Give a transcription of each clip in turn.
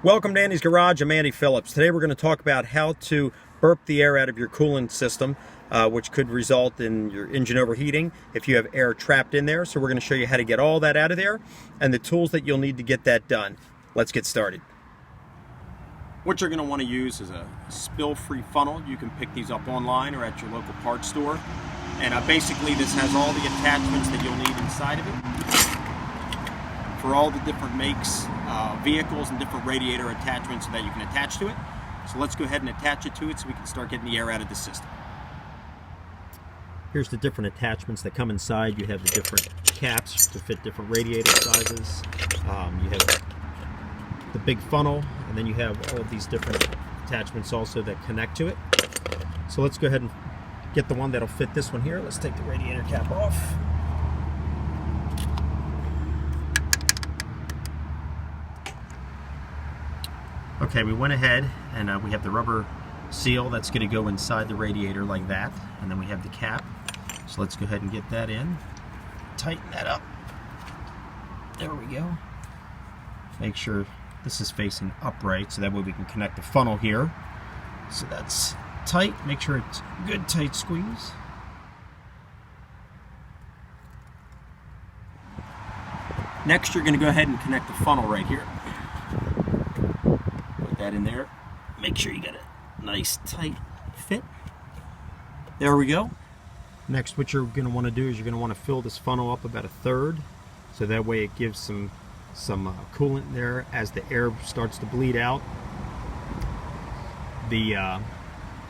Welcome to Andy's Garage. I'm Andy Phillips. Today we're going to talk about how to burp the air out of your coolant system, which could result in your engine overheating if you have air trapped in there. So we're going to show you how to get all that out of there and the tools that you'll need to get that done. Let's get started. What you're going to want to use is a spill-free funnel. You can pick these up online or at your local parts store. And basically this has all the attachments that you'll need inside of it for all the different makes, vehicles, and different radiator attachments that you can attach to it. So let's go ahead and attach it to it so we can start getting the air out of the system. Here's the different attachments that come inside. You have the different caps to fit different radiator sizes. You have the big funnel, and then you have all of these different attachments also that connect to it. So let's go ahead and get the one that'll fit this one here. Let's take the radiator cap off. Okay, we went ahead and we have the rubber seal that's going to go inside the radiator like that, and then we have the cap. So let's go ahead and get that in, tighten that up. There we go. Make sure this is facing upright so that way we can connect the funnel here. So that's tight. Make sure it's a good tight squeeze. Next, you're going to go ahead and connect the funnel right here. That in there. Make sure you get a nice tight fit. There we go. Next, what you're going to want to do is you're going to want to fill this funnel up about a third, so that way it gives some coolant there as the air starts to bleed out. The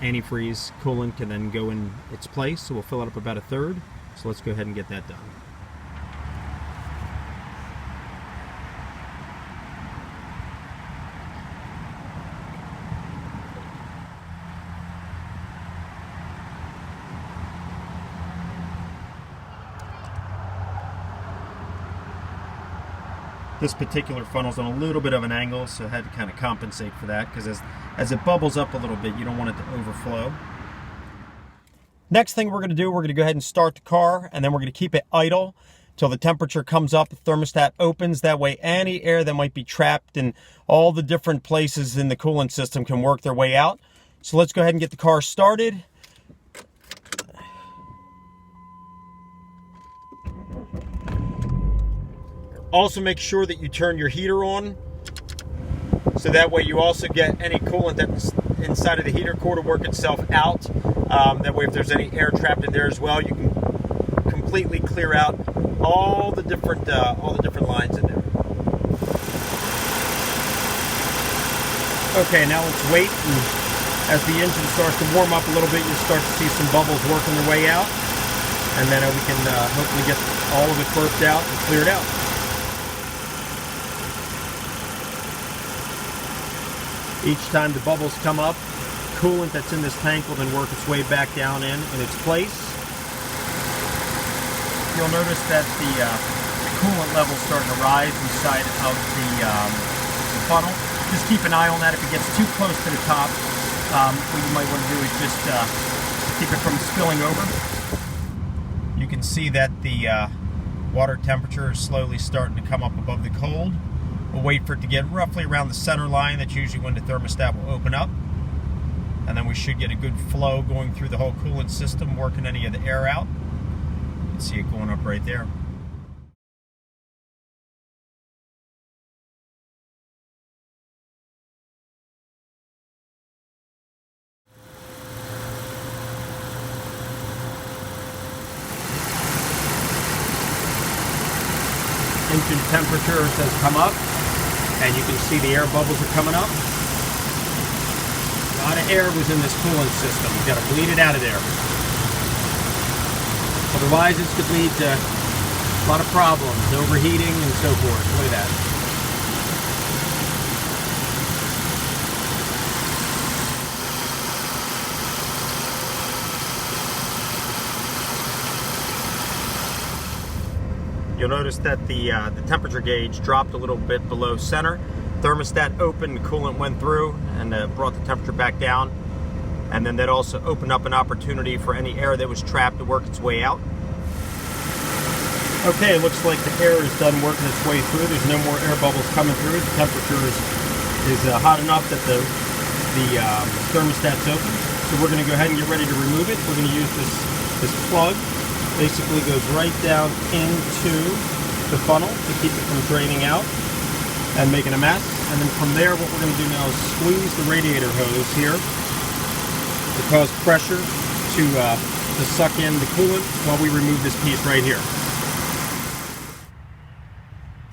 antifreeze coolant can then go in its place, so we'll fill it up about a third. So let's go ahead and get that done. This particular funnel's on a little bit of an angle, so I had to kind of compensate for that, because as it bubbles up a little bit, you don't want it to overflow. Next thing we're going to do, we're going to go ahead and start the car, and then we're going to keep it idle till the temperature comes up, the thermostat opens. That way any air that might be trapped in all the different places in the coolant system can work their way out. So let's go ahead and get the car started. Also make sure that you turn your heater on, so that way you also get any coolant that's inside of the heater core to work itself out. That way if there's any air trapped in there as well, you can completely clear out all the different lines in there. Okay, now let's wait, and as the engine starts to warm up a little bit, you'll start to see some bubbles working their way out, and then we can hopefully get all of it burped out and cleared out. Each time the bubbles come up, coolant that's in this tank will then work its way back down in its place. You'll notice that the coolant level is starting to rise inside of the funnel. Just keep an eye on that. If it gets too close to the top, what you might want to do is just keep it from spilling over. You can see that the water temperature is slowly starting to come up above the cold. We'll wait for it to get roughly around the center line. That's usually when the thermostat will open up. And then we should get a good flow going through the whole coolant system, working any of the air out. You can see it going up right there. Engine temperature has come up, and you can see the air bubbles are coming up. A lot of air was in this coolant system. You've got to bleed it out of there. Otherwise, this could lead to a lot of problems, overheating and so forth. Look at that. You'll notice that the temperature gauge dropped a little bit below center. Thermostat opened, coolant went through, and brought the temperature back down. And then that also opened up an opportunity for any air that was trapped to work its way out. Okay, it looks like the air is done working its way through. There's no more air bubbles coming through. The temperature is is hot enough that the thermostat's open. So we're going to go ahead and get ready to remove it. We're going to use this plug. Basically goes right down into the funnel to keep it from draining out and making a mess. And then from there, what we're going to do now is squeeze the radiator hose here to cause pressure to suck in the coolant while we remove this piece right here.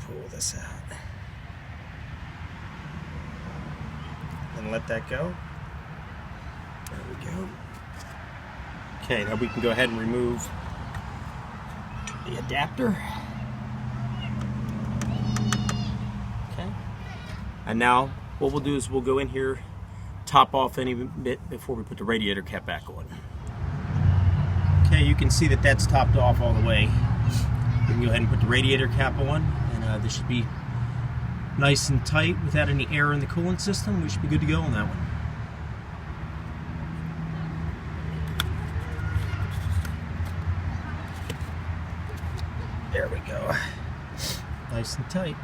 Pull this out and let that go. There we go. Okay, now we can go ahead and remove the adapter. Okay. And now what we'll do is we'll go in here, top off any bit before we put the radiator cap back on. Okay, you can see that that's topped off all the way. We can go ahead and put the radiator cap on, and this should be nice and tight without any air in the coolant system. We should be good to go on that one. There we go. Nice and tight.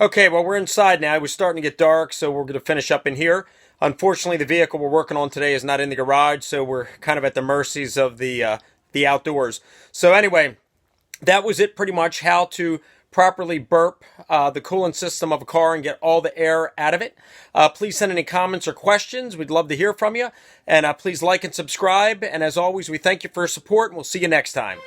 Okay, well, we're inside now. It was starting to get dark, so we're going to finish up in here. Unfortunately, the vehicle we're working on today is not in the garage, so we're kind of at the mercies of the outdoors. So anyway, that was it pretty much, how to properly burp the coolant system of a car and get all the air out of it. Please send any comments or questions. We'd love to hear from you. And please like and subscribe. And as always, we thank you for your support, and we'll see you next time.